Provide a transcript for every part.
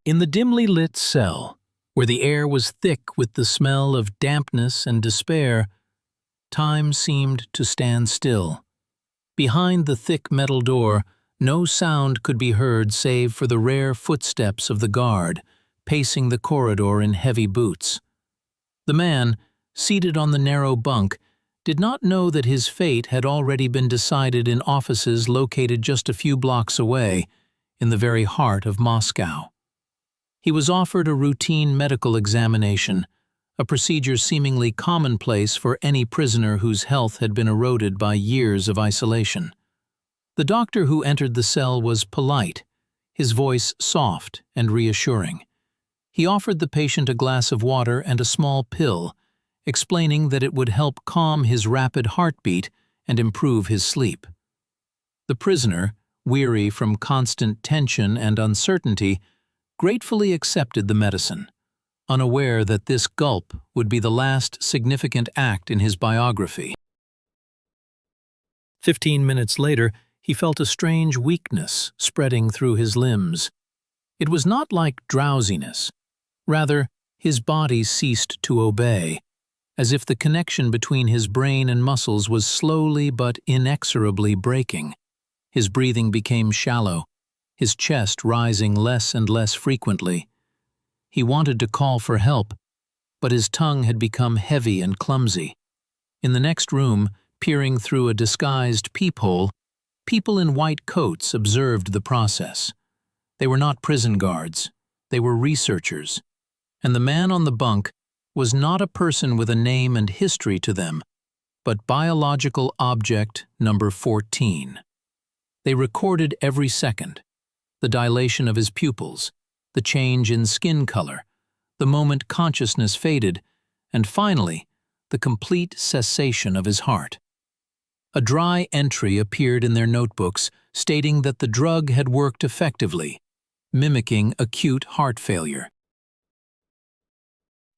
In the dimly lit cell, where the air was thick with the smell of dampness and despair, time seemed to stand still. Behind the thick metal door, no sound could be heard save for the rare footsteps of the guard, pacing the corridor in heavy boots. The man, seated on the narrow bunk, did not know that his fate had already been decided in offices located just a few blocks away, in the very heart of Moscow. He was offered a routine medical examination, a procedure seemingly commonplace for any prisoner whose health had been eroded by years of isolation. The doctor who entered the cell was polite, his voice soft and reassuring. He offered the patient a glass of water and a small pill, explaining that it would help calm his rapid heartbeat and improve his sleep. The prisoner, weary from constant tension and uncertainty, gratefully accepted the medicine, unaware that this gulp would be the last significant act in his biography. 15 minutes later, he felt a strange weakness spreading through his limbs. It was not like drowsiness. Rather, his body ceased to obey, as if the connection between his brain and muscles was slowly but inexorably breaking. His breathing became shallow, his chest rising less and less frequently. He wanted to call for help, but his tongue had become heavy and clumsy. In the next room, peering through a disguised peephole, people in white coats observed the process. They were not prison guards, they were researchers, and the man on the bunk was not a person with a name and history to them, but biological object number 14. They recorded every second, the dilation of his pupils, the change in skin color, the moment consciousness faded, and finally, the complete cessation of his heart. A dry entry appeared in their notebooks stating that the drug had worked effectively, mimicking acute heart failure.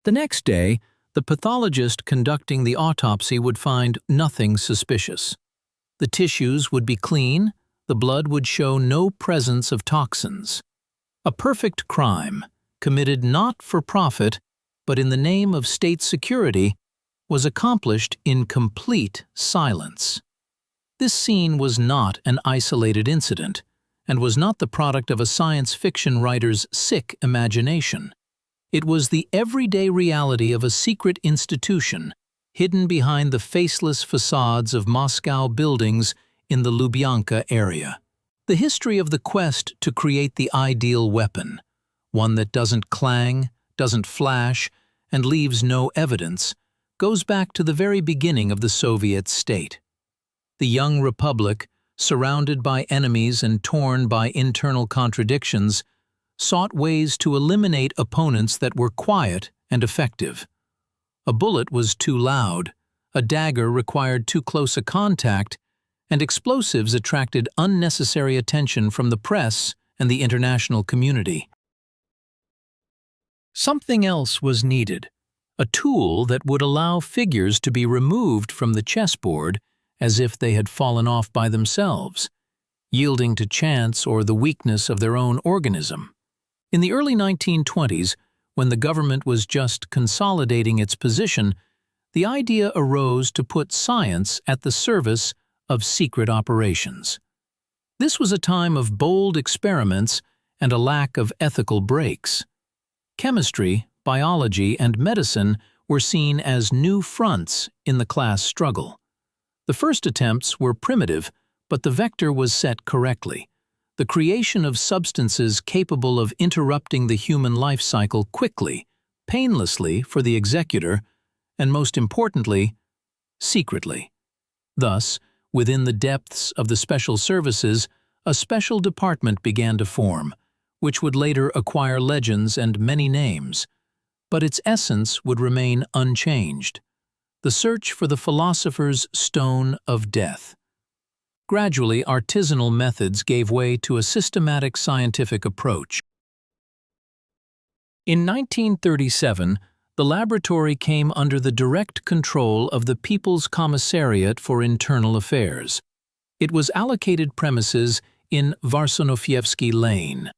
The next day, the pathologist conducting the autopsy would find nothing suspicious. The tissues would be clean, the blood would show no presence of toxins. A perfect crime, committed not for profit, but in the name of state security, was accomplished in complete silence. This scene was not an isolated incident, and was not the product of a science fiction writer's sick imagination. It was the everyday reality of a secret institution hidden behind the faceless facades of Moscow buildings in the Lubyanka area. The history of the quest to create the ideal weapon, one that doesn't clang, doesn't flash, and leaves no evidence, goes back to the very beginning of the Soviet state. The young republic, surrounded by enemies and torn by internal contradictions, sought ways to eliminate opponents that were quiet and effective. A bullet was too loud, a dagger required too close a contact, and explosives attracted unnecessary attention from the press and the international community. Something else was needed, a tool that would allow figures to be removed from the chessboard as if they had fallen off by themselves, yielding to chance or the weakness of their own organism. In the early 1920s, when the government was just consolidating its position, the idea arose to put science at the service of secret operations. This was a time of bold experiments and a lack of ethical breaks. Chemistry, biology, and medicine were seen as new fronts in the class struggle. The first attempts were primitive, but the vector was set correctly. The creation of substances capable of interrupting the human life cycle quickly, painlessly for the executor, and most importantly, secretly. Thus, within the depths of the special services, a special department began to form, which would later acquire legends and many names, but its essence would remain unchanged: the search for the philosopher's stone of death. Gradually, artisanal methods gave way to a systematic scientific approach. In 1937, the laboratory came under the direct control of the People's Commissariat for Internal Affairs. It was allocated premises in Varsonofyevsky Lane.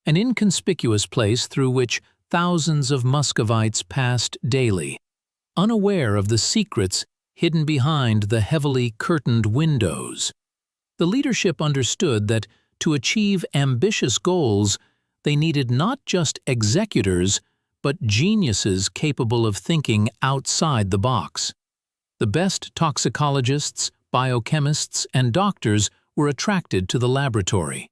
an inconspicuous place through which thousands of Muscovites passed daily, unaware of the secrets hidden behind the heavily curtained windows. The leadership understood that to achieve ambitious goals, they needed not just executors, but geniuses capable of thinking outside the box. The best toxicologists, biochemists, and doctors were attracted to the laboratory.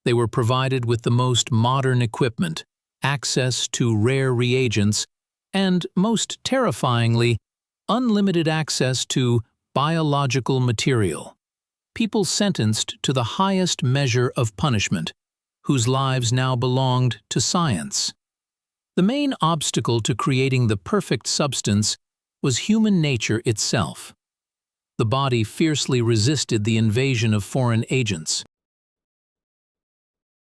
They were provided with the most modern equipment, access to rare reagents, and, most terrifyingly, unlimited access to biological material. People sentenced to the highest measure of punishment, whose lives now belonged to science. The main obstacle to creating the perfect substance was human nature itself. The body fiercely resisted the invasion of foreign agents.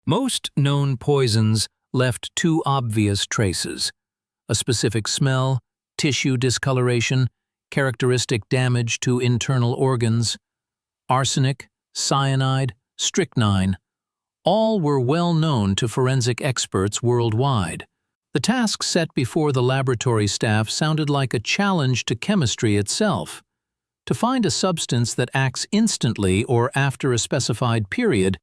Most known poisons left two obvious traces: a specific smell, tissue discoloration, characteristic damage to internal organs. Arsenic, cyanide, strychnine, all were well known to forensic experts worldwide. The task set before the laboratory staff sounded like a challenge to chemistry itself. To find a substance that acts instantly or after a specified period,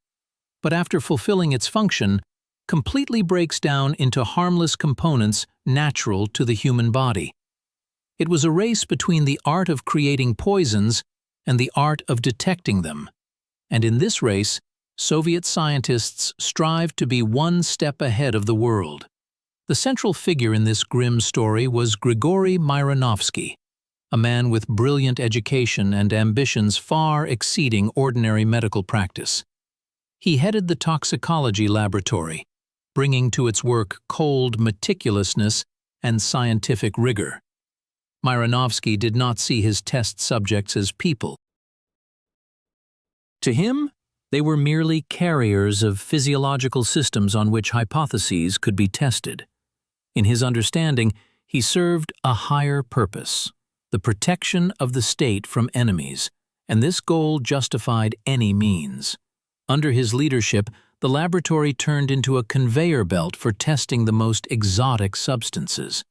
but after fulfilling its function, completely breaks down into harmless components natural to the human body. It was a race between the art of creating poisons and the art of detecting them. And in this race, Soviet scientists strived to be one step ahead of the world. The central figure in this grim story was Grigory Miranovsky, a man with brilliant education and ambitions far exceeding ordinary medical practice. He headed the toxicology laboratory, bringing to its work cold meticulousness and scientific rigor. Miranovsky did not see his test subjects as people. To him, they were merely carriers of physiological systems on which hypotheses could be tested. In his understanding, he served a higher purpose: the protection of the state from enemies, and this goal justified any means. Under his leadership, the laboratory turned into a conveyor belt for testing the most exotic substances.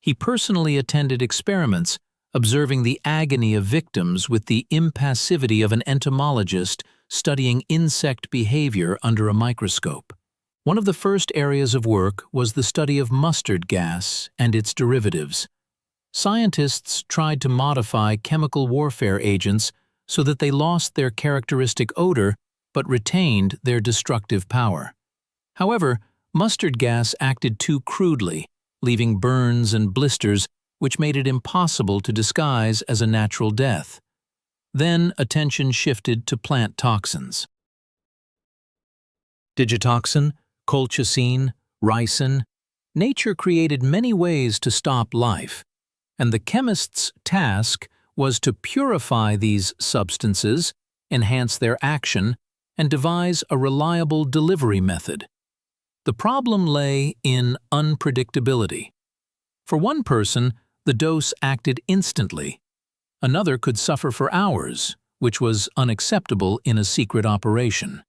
He personally attended experiments, observing the agony of victims with the impassivity of an entomologist studying insect behavior under a microscope. One of the first areas of work was the study of mustard gas and its derivatives. Scientists tried to modify chemical warfare agents so that they lost their characteristic odor but retained their destructive power. However, mustard gas acted too crudely, leaving burns and blisters which made it impossible to disguise as a natural death. Then attention shifted to plant toxins. Digitoxin, colchicine, ricin. Nature created many ways to stop life, and the chemist's task was to purify these substances, enhance their action, and devise a reliable delivery method. The problem lay in unpredictability. For one person, the dose acted instantly. Another could suffer for hours, which was unacceptable in a secret operation.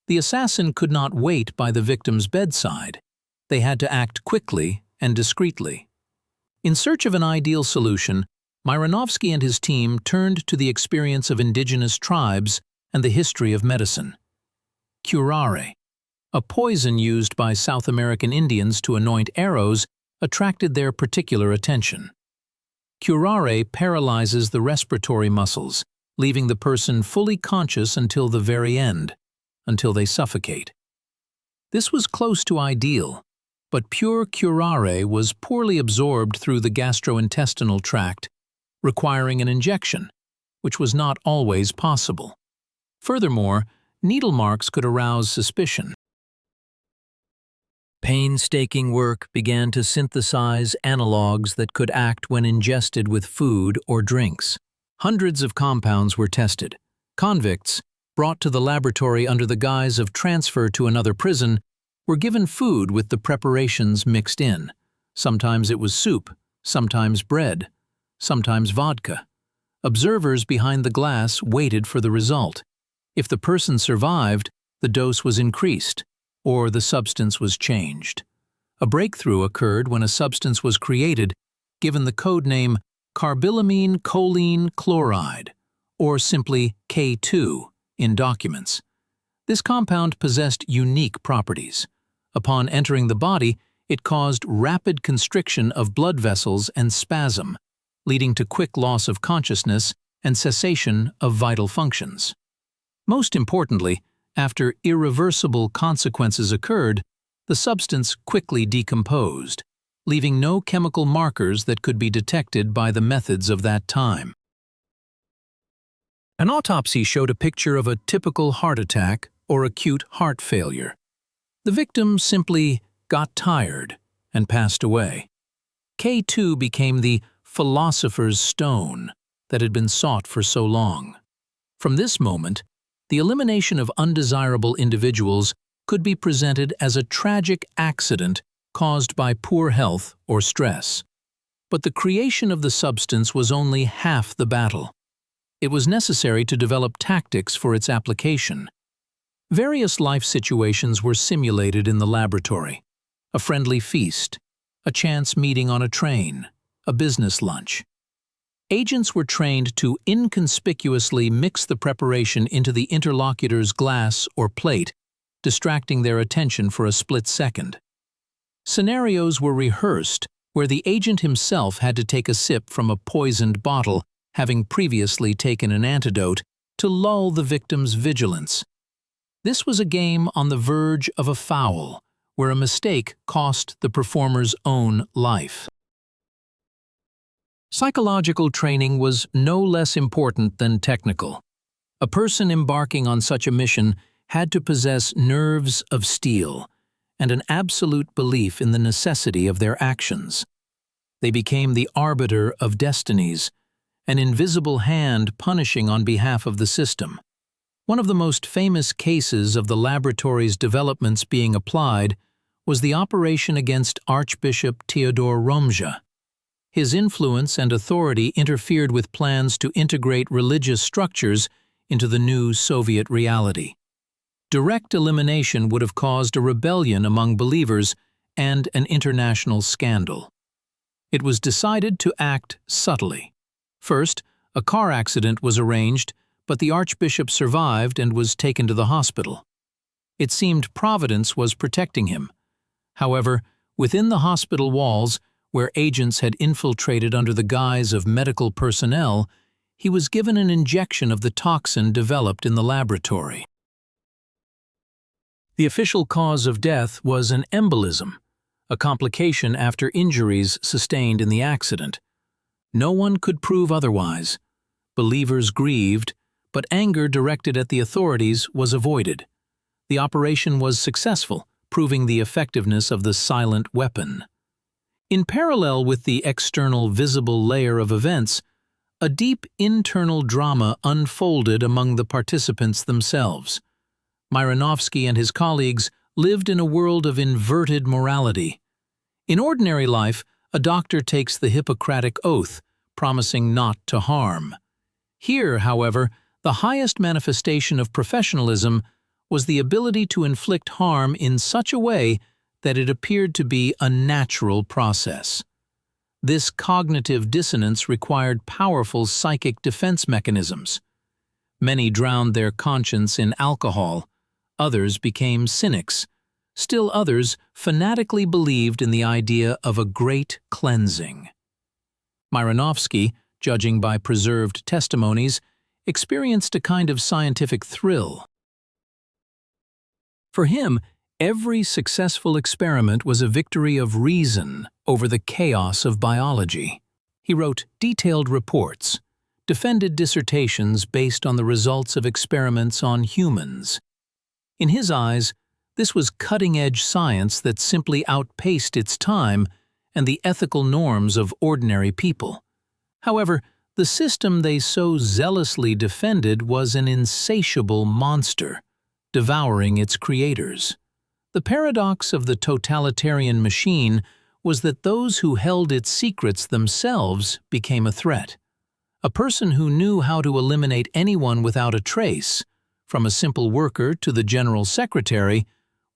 The assassin could not wait by the victim's bedside. They had to act quickly and discreetly. In search of an ideal solution, Miranovsky and his team turned to the experience of indigenous tribes and the history of medicine. Curare, a poison used by South American Indians to anoint arrows, attracted their particular attention. Curare paralyzes the respiratory muscles, leaving the person fully conscious until the very end, until they suffocate. This was close to ideal, but pure curare was poorly absorbed through the gastrointestinal tract, requiring an injection, which was not always possible. Furthermore, needle marks could arouse suspicion. Painstaking work began to synthesize analogues that could act when ingested with food or drinks. Hundreds of compounds were tested. Convicts, brought to the laboratory under the guise of transfer to another prison, were given food with the preparations mixed in. Sometimes it was soup, sometimes bread, sometimes vodka. Observers behind the glass waited for the result. If the person survived, the dose was increased. or the substance was changed. A breakthrough occurred when a substance was created, given the code name carbylamine choline chloride, or simply K2, in documents. This compound possessed unique properties. Upon entering the body, it caused rapid constriction of blood vessels and spasm, leading to quick loss of consciousness and cessation of vital functions. Most importantly, after irreversible consequences occurred, the substance quickly decomposed, leaving no chemical markers that could be detected by the methods of that time. An autopsy showed a picture of a typical heart attack or acute heart failure. The victim simply got tired and passed away. K2 became the philosopher's stone that had been sought for so long. From this moment, the elimination of undesirable individuals could be presented as a tragic accident caused by poor health or stress. But the creation of the substance was only half the battle. It was necessary to develop tactics for its application. Various life situations were simulated in the laboratory: a friendly feast, a chance meeting on a train, a business lunch. Agents were trained to inconspicuously mix the preparation into the interlocutor's glass or plate, distracting their attention for a split second. Scenarios were rehearsed where the agent himself had to take a sip from a poisoned bottle, having previously taken an antidote, to lull the victim's vigilance. This was a game on the verge of a foul, where a mistake cost the performer's own life. Psychological training was no less important than technical. A person embarking on such a mission had to possess nerves of steel and an absolute belief in the necessity of their actions. They became the arbiter of destinies, an invisible hand punishing on behalf of the system. One of the most famous cases of the laboratory's developments being applied was the operation against Archbishop Theodor Romja. His influence and authority interfered with plans to integrate religious structures into the new Soviet reality. Direct elimination would have caused a rebellion among believers and an international scandal. It was decided to act subtly. First, a car accident was arranged, but the Archbishop survived and was taken to the hospital. It seemed Providence was protecting him. However, within the hospital walls, where agents had infiltrated under the guise of medical personnel, he was given an injection of the toxin developed in the laboratory. The official cause of death was an embolism, a complication after injuries sustained in the accident. No one could prove otherwise. Believers grieved, but anger directed at the authorities was avoided. The operation was successful, proving the effectiveness of the silent weapon. In parallel with the external visible layer of events, a deep internal drama unfolded among the participants themselves. Myronovsky and his colleagues lived in a world of inverted morality. In ordinary life, a doctor takes the Hippocratic oath, promising not to harm. Here, however, the highest manifestation of professionalism was the ability to inflict harm in such a way that it appeared to be a natural process. This cognitive dissonance required powerful psychic defense mechanisms. Many drowned their conscience in alcohol, others became cynics, still others fanatically believed in the idea of a great cleansing. Myronovsky, judging by preserved testimonies, experienced a kind of scientific thrill. For him, every successful experiment was a victory of reason over the chaos of biology. He wrote detailed reports, defended dissertations based on the results of experiments on humans. In his eyes, this was cutting-edge science that simply outpaced its time and the ethical norms of ordinary people. However, the system they so zealously defended was an insatiable monster, devouring its creators. The paradox of the totalitarian machine was that those who held its secrets themselves became a threat. A person who knew how to eliminate anyone without a trace, from a simple worker to the general secretary,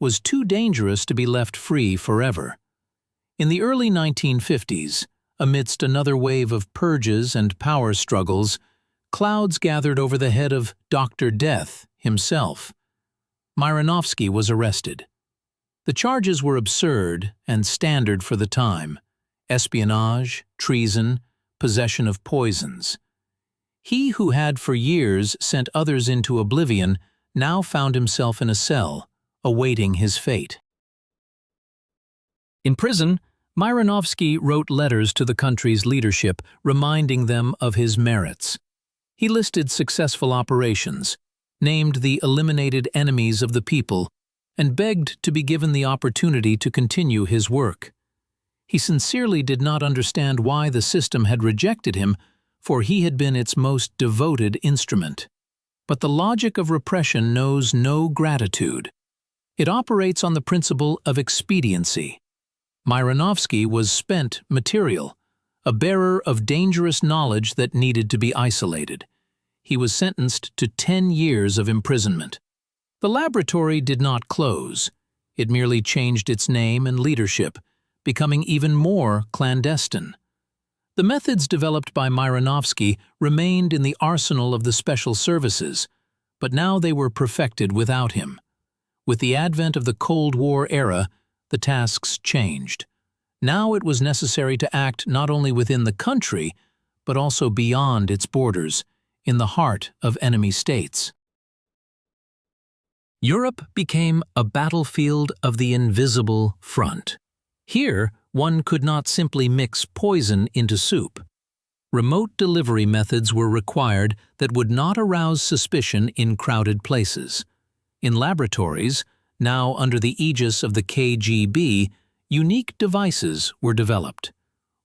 was too dangerous to be left free forever. In the early 1950s, amidst another wave of purges and power struggles, clouds gathered over the head of Dr. Death himself. Myronovsky was arrested. The charges were absurd and standard for the time: espionage, treason, possession of poisons. He who had for years sent others into oblivion now found himself in a cell, awaiting his fate. In prison, Myronovsky wrote letters to the country's leadership reminding them of his merits. He listed successful operations, named the eliminated enemies of the people, and begged to be given the opportunity to continue his work. He sincerely did not understand why the system had rejected him, for he had been its most devoted instrument. But the logic of repression knows no gratitude. It operates on the principle of expediency. Myronovsky was spent material, a bearer of dangerous knowledge that needed to be isolated. He was sentenced to 10 years of imprisonment. The laboratory did not close. It merely changed its name and leadership, becoming even more clandestine. The methods developed by Myronovsky remained in the arsenal of the special services, but now they were perfected without him. With the advent of the Cold War era, the tasks changed. Now it was necessary to act not only within the country, but also beyond its borders, in the heart of enemy states. Europe became a battlefield of the invisible front. Here, one could not simply mix poison into soup. Remote delivery methods were required that would not arouse suspicion in crowded places. In laboratories, now under the aegis of the KGB, unique devices were developed.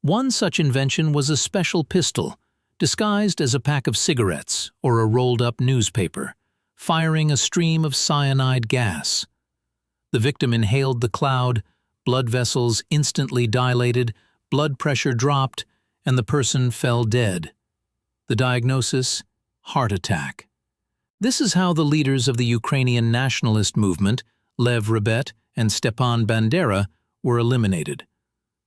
One such invention was a special pistol, disguised as a pack of cigarettes or a rolled-up newspaper, firing a stream of cyanide gas. The victim inhaled the cloud, blood vessels instantly dilated, blood pressure dropped, and the person fell dead. The diagnosis: heart attack. This is how the leaders of the Ukrainian nationalist movement, Lev Rebet and Stepan Bandera, were eliminated.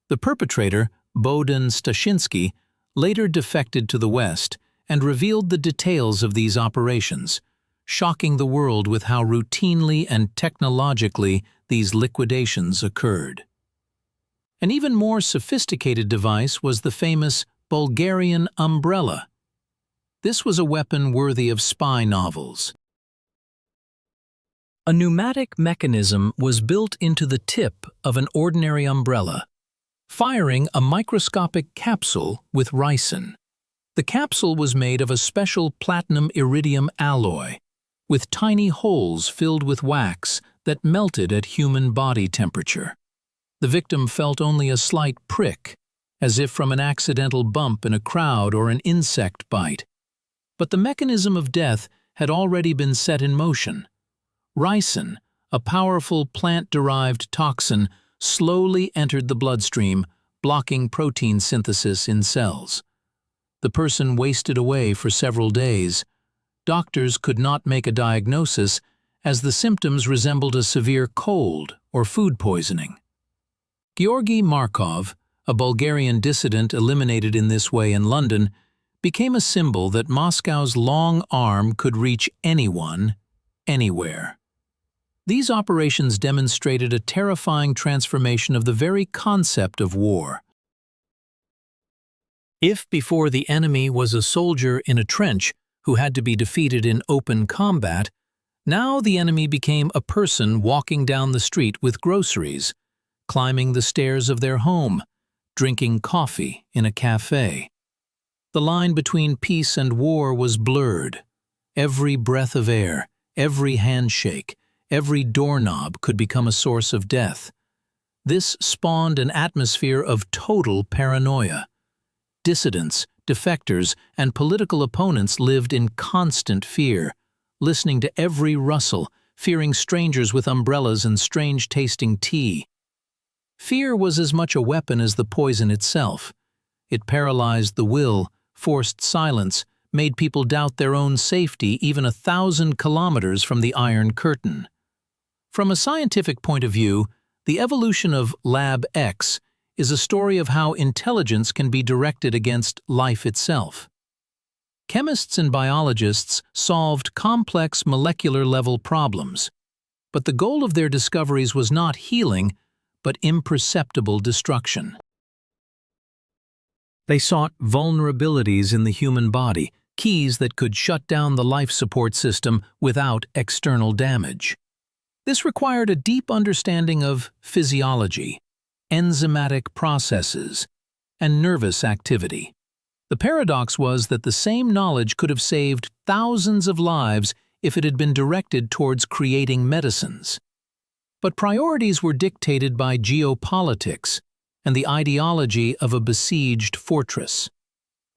The perpetrator, Bohdan Stashinsky, later defected to the West and revealed the details of these operations, shocking the world with how routinely and technologically these liquidations occurred. An even more sophisticated device was the famous Bulgarian umbrella. This was a weapon worthy of spy novels. A pneumatic mechanism was built into the tip of an ordinary umbrella, firing a microscopic capsule with ricin. The capsule was made of a special platinum-iridium alloy, with tiny holes filled with wax that melted at human body temperature. The victim felt only a slight prick, as if from an accidental bump in a crowd or an insect bite. But the mechanism of death had already been set in motion. Ricin, a powerful plant-derived toxin, slowly entered the bloodstream, blocking protein synthesis in cells. The person wasted away for several days. Doctors could not make a diagnosis, as the symptoms resembled a severe cold or food poisoning. Georgy Markov, a Bulgarian dissident eliminated in this way in London, became a symbol that Moscow's long arm could reach anyone, anywhere. These operations demonstrated a terrifying transformation of the very concept of war. If before the enemy was a soldier in a trench who had to be defeated in open combat, now the enemy became a person walking down the street with groceries, climbing the stairs of their home, drinking coffee in a cafe. The line between peace and war was blurred. Every breath of air, every handshake, every doorknob could become a source of death. This spawned an atmosphere of total paranoia. Dissidents, defectors, and political opponents lived in constant fear, listening to every rustle, fearing strangers with umbrellas and strange-tasting tea. Fear was as much a weapon as the poison itself. It paralyzed the will, forced silence, made people doubt their own safety even 1,000 kilometers from the Iron Curtain. From a scientific point of view, the evolution of Lab X is a story of how intelligence can be directed against life itself. Chemists and biologists solved complex molecular-level problems, but the goal of their discoveries was not healing, but imperceptible destruction. They sought vulnerabilities in the human body, keys that could shut down the life support system without external damage. This required a deep understanding of physiology, enzymatic processes, and nervous activity. The paradox was that the same knowledge could have saved thousands of lives if it had been directed towards creating medicines. But priorities were dictated by geopolitics and the ideology of a besieged fortress.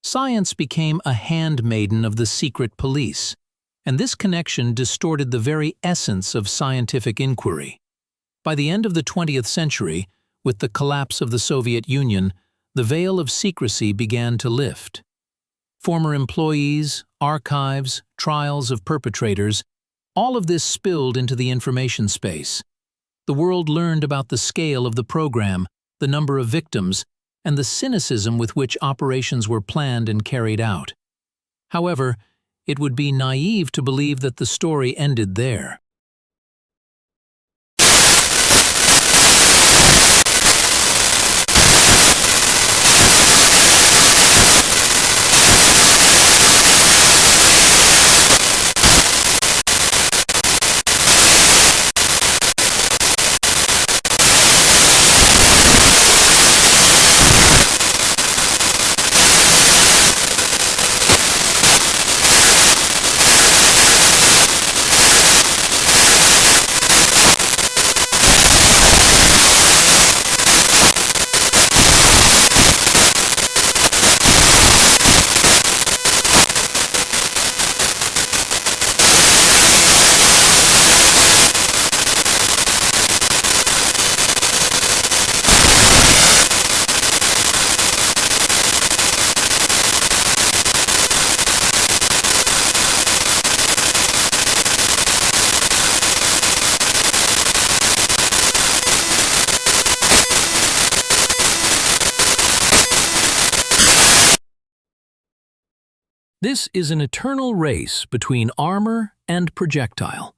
Science became a handmaiden of the secret police, and this connection distorted the very essence of scientific inquiry. By the end of the 20th century, with the collapse of the Soviet Union, the veil of secrecy began to lift. Former employees, archives, trials of perpetrators, all of this spilled into the information space. The world learned about the scale of the program, the number of victims, and the cynicism with which operations were planned and carried out. However, it would be naive to believe that the story ended there. This is an eternal race between armor and projectile.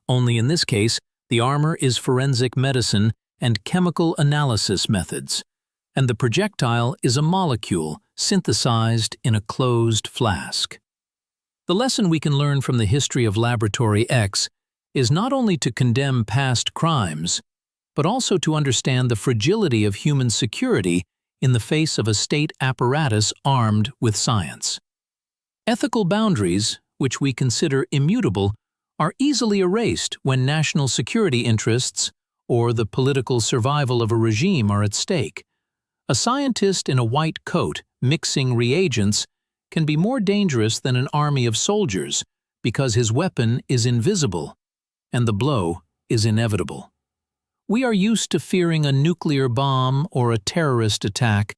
Only in this case, the armor is forensic medicine and chemical analysis methods, and the projectile is a molecule synthesized in a closed flask. The lesson we can learn from the history of Laboratory X is not only to condemn past crimes, but also to understand the fragility of human security in the face of a state apparatus armed with science. Ethical boundaries, which we consider immutable, are easily erased when national security interests or the political survival of a regime are at stake. A scientist in a white coat mixing reagents can be more dangerous than an army of soldiers because his weapon is invisible and the blow is inevitable. We are used to fearing a nuclear bomb or a terrorist attack,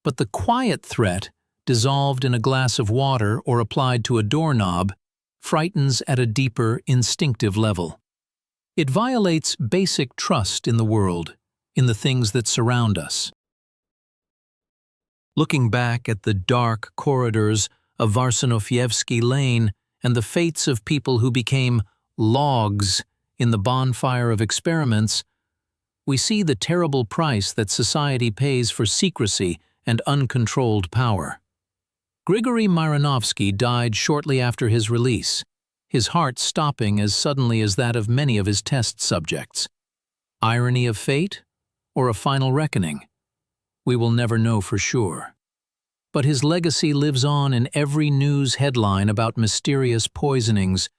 but the quiet threat, dissolved in a glass of water or applied to a doorknob, frightens at a deeper, instinctive level. It violates basic trust in the world, in the things that surround us. Looking back at the dark corridors of Varsinofievsky Lane and the fates of people who became logs in the bonfire of experiments, we see the terrible price that society pays for secrecy and uncontrolled power. Grigory Miranovsky died shortly after his release, his heart stopping as suddenly as that of many of his test subjects. Irony of fate, or a final reckoning? We will never know for sure. But his legacy lives on in every news headline about mysterious poisonings,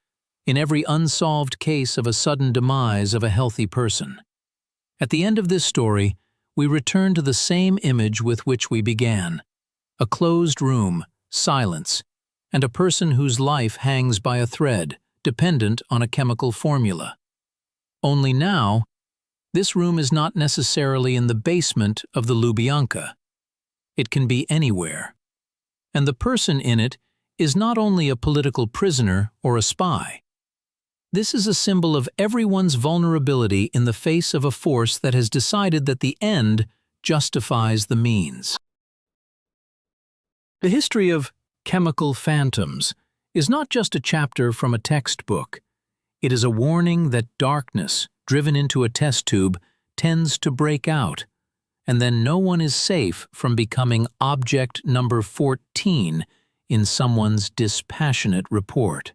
in every unsolved case of a sudden demise of a healthy person. At the end of this story, we return to the same image with which we began: a closed room, silence, and a person whose life hangs by a thread, dependent on a chemical formula. Only now, this room is not necessarily in the basement of the Lubyanka. It can be anywhere. And the person in it is not only a political prisoner or a spy. This is a symbol of everyone's vulnerability in the face of a force that has decided that the end justifies the means. The history of chemical phantoms is not just a chapter from a textbook. It is a warning that darkness, driven into a test tube, tends to break out, and then no one is safe from becoming object number 14 in someone's dispassionate report.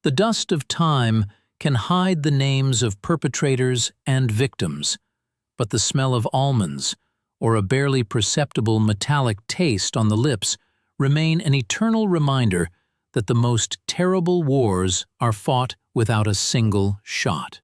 The dust of time can hide the names of perpetrators and victims, but the smell of almonds, or a barely perceptible metallic taste on the lips, remain an eternal reminder that the most terrible wars are fought without a single shot.